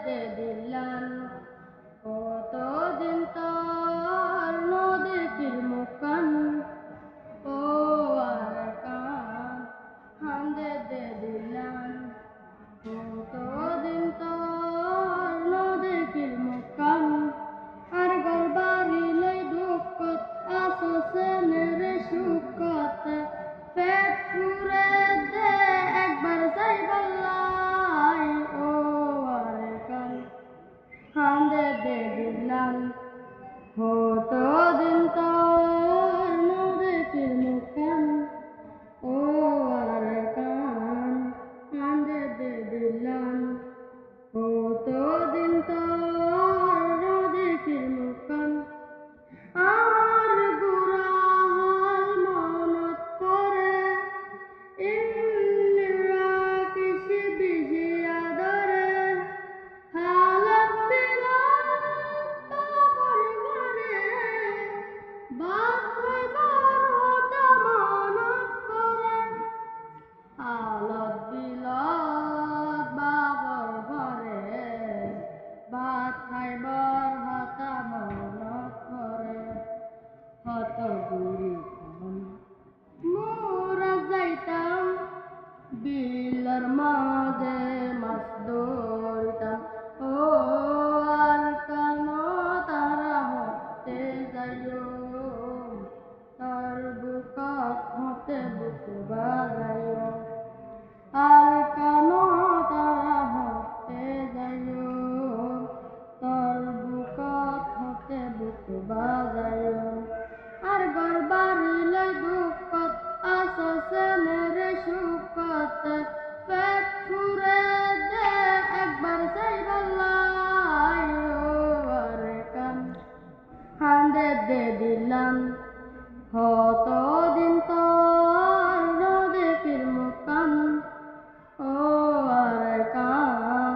দে দিলান কতদিন তোর নদীর মুখান ও আর কান হান্দে দে দিলান কতদিন তোর নদীর মুখান আর গলবারি লই দুঃখত আসছে মেরে সুখত পেট ফুরে দে একবার যাই বললাই ও আর কান হান্দে দে দিলাম কতদিন তোর নদীর মুখান ও আর কান হান্দে দে দিলাম কতদিন তোর নদীর মুখান আর গুড়াল মনত করে ইন্দিরা কৃষি বিজি আদরে হালত বিলাত বাবার ঘরে বাদ হইবার হতে মনত করে হালত বিলাত বাবার ঘরে বাদ খাইবার হতা মনত করে হত গুড়ি মোরা যাইতাম বিলের মাঝে মাছ ধরিতাম ও আর কেন তারা হতে যাইও তার বুকা হতে বুক বাজাইও আর কেন তারা হতে যাইও তার বুকা হতে বুক বাজাইও আর গরবারি লই দুঃখত আসছে মেরে সুখত পেট ফুরে দে একবার যাই বললাই ও আর কান হান্দে দে দিলাম কতদিন তোর নদীর মুখান ও আর কান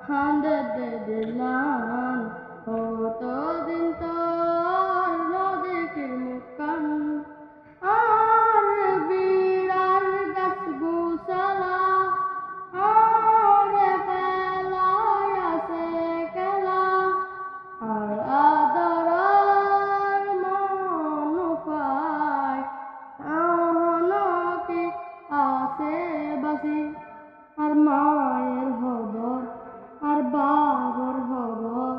হান্দে দে দিলাম কতদিন তোর নদীর মুখান আর বিড়াল গাছ গুছালা আর ফেলাই আছে খেলা আর আদরার মন পায় আহনকি আছে বাসি আর মায়ের খবর আর বাবার খবর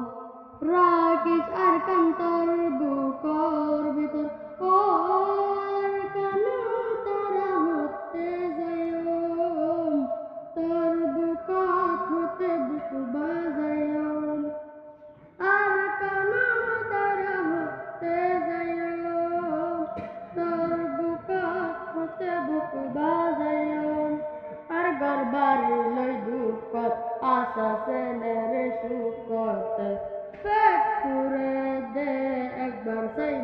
রাখিস আর কান্তর বুকর ভিতর ও আর কেন তারা হতে যাইও তোর বুকাত হতে বুক বাজাইও আর কেন তারা হতে যাইও তোর বুকাত হতে বুক বাজাইও আর গরবারি লই দুঃখত আসছে মেরে সুখত পেট ফুরে দে একবার যাই